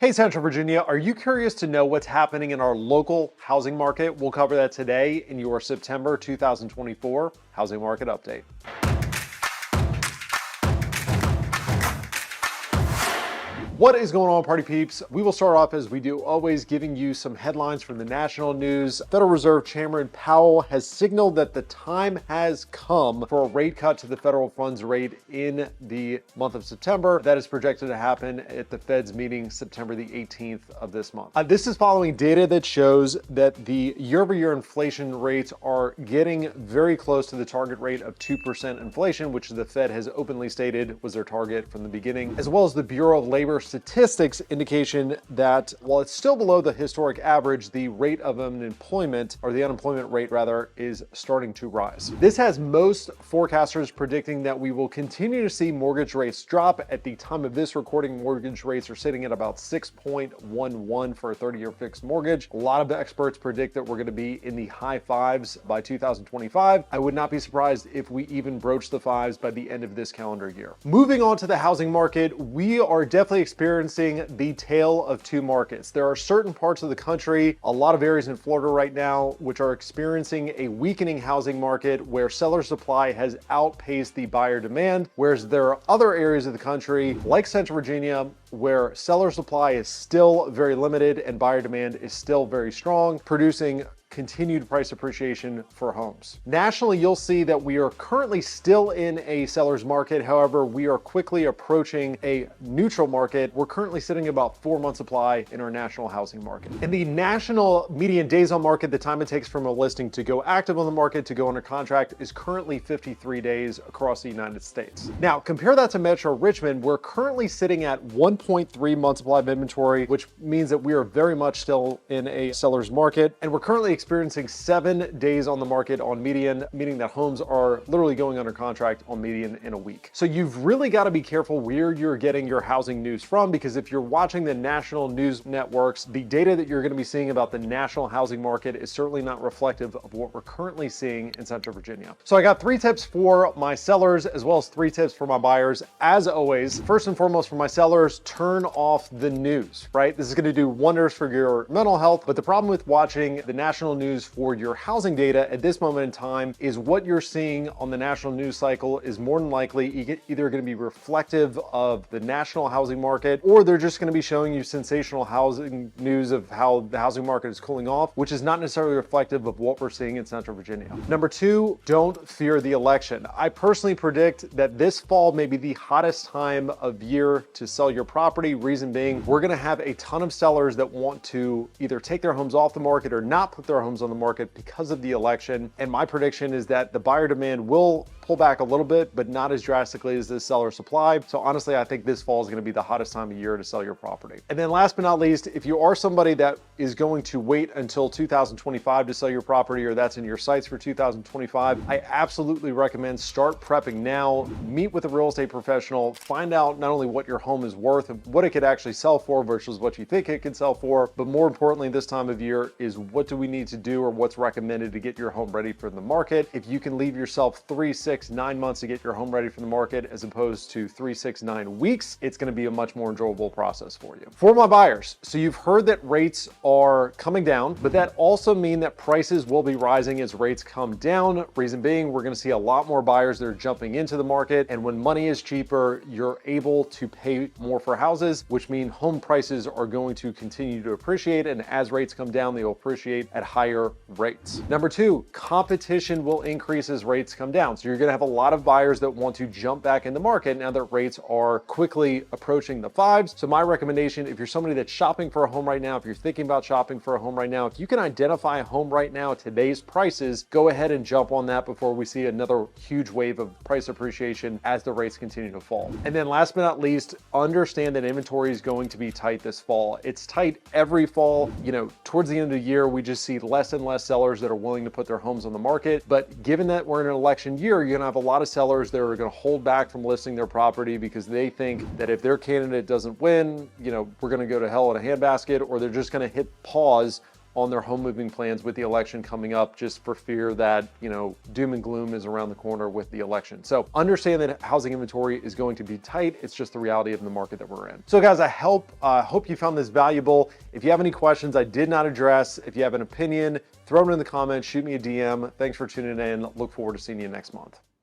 Hey Central Virginia, are you curious to know what's happening in our local housing market? We'll cover that today in your September 2024 Housing Market Update. What is going on, party peeps? We will start off as we do always, giving you some headlines from the national news. Federal Reserve Chairman Powell has signaled that the time has come for a rate cut to the federal funds rate in the month of September. That is projected to happen at the Fed's meeting September the 18th of this month. This is following data that shows that the year-over-year inflation rates are getting very close to the target rate of 2% inflation, which the Fed has openly stated was their target from the beginning, as well as the Bureau of Labor Statistics indication that while it's still below the historic average, the rate of unemployment, or the unemployment rate rather, is starting to rise. This has most forecasters predicting that we will continue to see mortgage rates drop. At the time of this recording, mortgage rates are sitting at about 6.11 for a 30-year fixed mortgage. A lot of experts predict that we're going to be in the high fives by 2025. I would not be surprised if we even broach the fives by the end of this calendar year. Moving on to the housing market, we are definitely experiencing the tale of two markets. There are certain parts of the country, a lot of areas in Florida right now, which are experiencing a weakening housing market where seller supply has outpaced the buyer demand, whereas there are other areas of the country, like Central Virginia, where seller supply is still very limited and buyer demand is still very strong, producing continued price appreciation for homes. Nationally, you'll see that we are currently still in a seller's market. However, we are quickly approaching a neutral market. We're currently sitting at about 4-month supply in our national housing market. In the national median days on market, the time it takes from a listing to go active on the market to go under contract is currently 53 days across the United States. Now, compare that to Metro Richmond. We're currently sitting at 1.3 month supply of inventory, which means that we are very much still in a seller's market. And we're currently experiencing 7 days on the market on median, meaning that homes are literally going under contract on median in a week. So you've really got to be careful where you're getting your housing news from, because if you're watching the national news networks, the data that you're going to be seeing about the national housing market is certainly not reflective of what we're currently seeing in Central Virginia. So I got 3 tips for my sellers as well as 3 tips for my buyers. As always, first and foremost for my sellers, turn off the news, right? This is going to do wonders for your mental health, but the problem with watching the national news for your housing data at this moment in time is what you're seeing on the national news cycle is more than likely either going to be reflective of the national housing market, or they're just going to be showing you sensational housing news of how the housing market is cooling off, which is not necessarily reflective of what we're seeing in Central Virginia. Number 2, don't fear the election. I personally predict that this fall may be the hottest time of year to sell your property. Reason being, we're going to have a ton of sellers that want to either take their homes off the market or not put their homes on the market because of the election. And my prediction is that the buyer demand will pull back a little bit, but not as drastically as the seller supply. So honestly, I think this fall is going to be the hottest time of year to sell your property. And then last but not least, if you are somebody that is going to wait until 2025 to sell your property, or that's in your sights for 2025, I absolutely recommend start prepping now. Meet with a real estate professional, find out not only what your home is worth and what it could actually sell for versus what you think it could sell for, but more importantly this time of year is what do we need to do or what's recommended to get your home ready for the market. If you can leave yourself 3, 6, 9 months to get your home ready for the market as opposed to 3, 6, 9 weeks, it's going to be a much more enjoyable process for you. For my buyers, so you've heard that rates are coming down, but that also means that prices will be rising as rates come down. Reason being, we're going to see a lot more buyers that are jumping into the market, and when money is cheaper, you're able to pay more for houses, which means home prices are going to continue to appreciate, and as rates come down, they will appreciate at higher rates. Number 2, competition will increase as rates come down. So you're going to have a lot of buyers that want to jump back in the market now that rates are quickly approaching the 5s. So my recommendation, if you're somebody that's shopping for a home right now, if you're thinking about shopping for a home right now, if you can identify a home right now at today's prices, go ahead and jump on that before we see another huge wave of price appreciation as the rates continue to fall. And then last but not least, understand that inventory is going to be tight this fall. It's tight every fall. You know, towards the end of the year, we just see less and less sellers that are willing to put their homes on the market. But given that we're in an election year, you're gonna have a lot of sellers that are gonna hold back from listing their property because they think that if their candidate doesn't win, you know, we're gonna go to hell in a handbasket, or they're just gonna hit pause on their home moving plans with the election coming up, just for fear that, doom and gloom is around the corner with the election. So understand that housing inventory is going to be tight. It's just the reality of the market that we're in. So guys, I hope you found this valuable. If you have any questions I did not address, if you have an opinion, throw it in the comments, shoot me a DM. Thanks for tuning in. Look forward to seeing you next month.